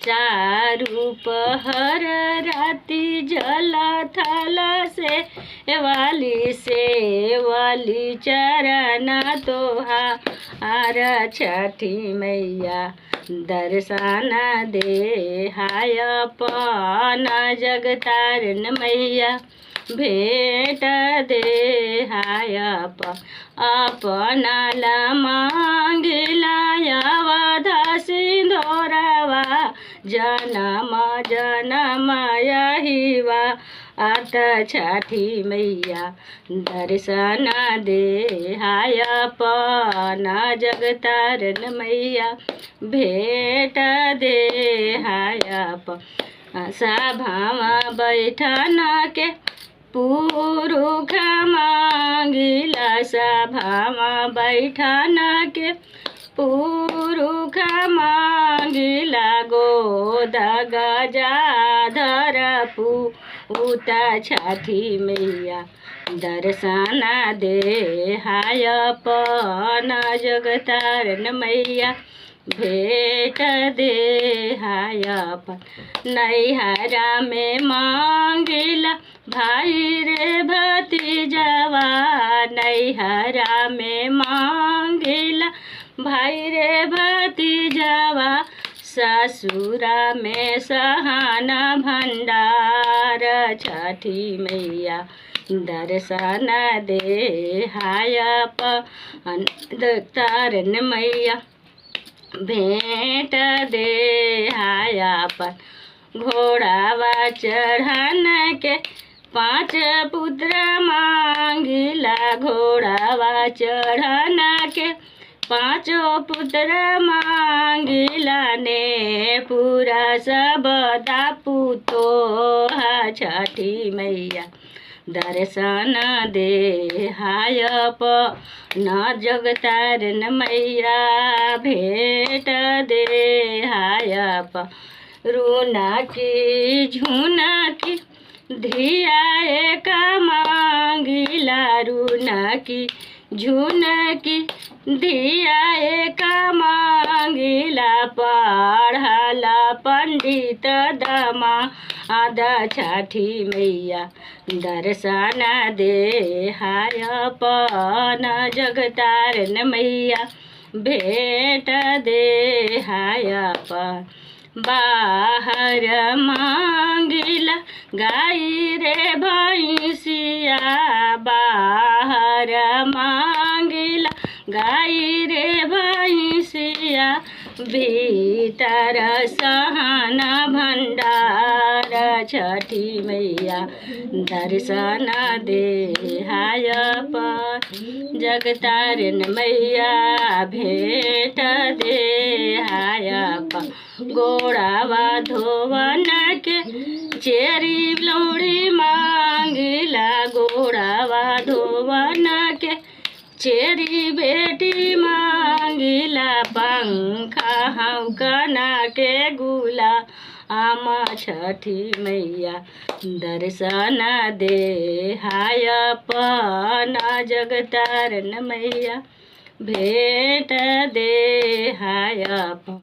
चारू पहर राति जल थल से वाली चरण तोहार छठी मैया दर्शन दे हाय अपन जगतारण मैया भेंट दे हाय अपना ला मांगिला अवध सिंधोरवा जनम जनम यहिवा आत छठी मैया दर्शन दे हाय अपना जगतारण मैया भेंट दे हाय सभा बैठन के पुरुष मांगिला सभा बैठन के पुरुष मांगिला गोद गजाधर पूत छठी मैया दर्शन दे हाय अपन जगतारण मैया भेंट दे हाय अपन नैहरा में मांगिला भाई रे भतीजवा नैहरा में मांगिला भाई रे भतीजवा ससुरा में सहाना भंडार छठी मैया दर्शन दे हाय अपन जगतारण मैया भेंट दे हाय अपन घोड़ावा चढ़न के 5 पुत्र मांगिला घोड़ावा चढ़न के 5 पुत्र मांगिला ने पूरा सब दापू तो छठी मैया दर्शन दे हाय अपन जगतारण मैया भेंट दे हाय अपन रूना की झूना की धिया एक मांगिला रूना की झूना की धिया एक मांगिला पढ़ला पंडित दमा आदा छठी मैया दर्शन दे हाय अपन जगतारण मैया भेंट दे हाय अपन बाहर मांगिला गाई रे भैंसिया बाहर मांगिला गाई रे भैंसिया भीतर सहन भंडार छठी मैया दर्शन दे हाय अपन जगतारण मैया भेंट दे हाय अपन गोड़ावा धोवन के चेरी लोड़ी मांगिला गोड़ावा धोवन के चेरी बेटी मांगिला पंखा हौकना के गुला आमा छठी मैया दर्शन दे हाय अपन जगतारण मैया भेंट दे हाय अपन।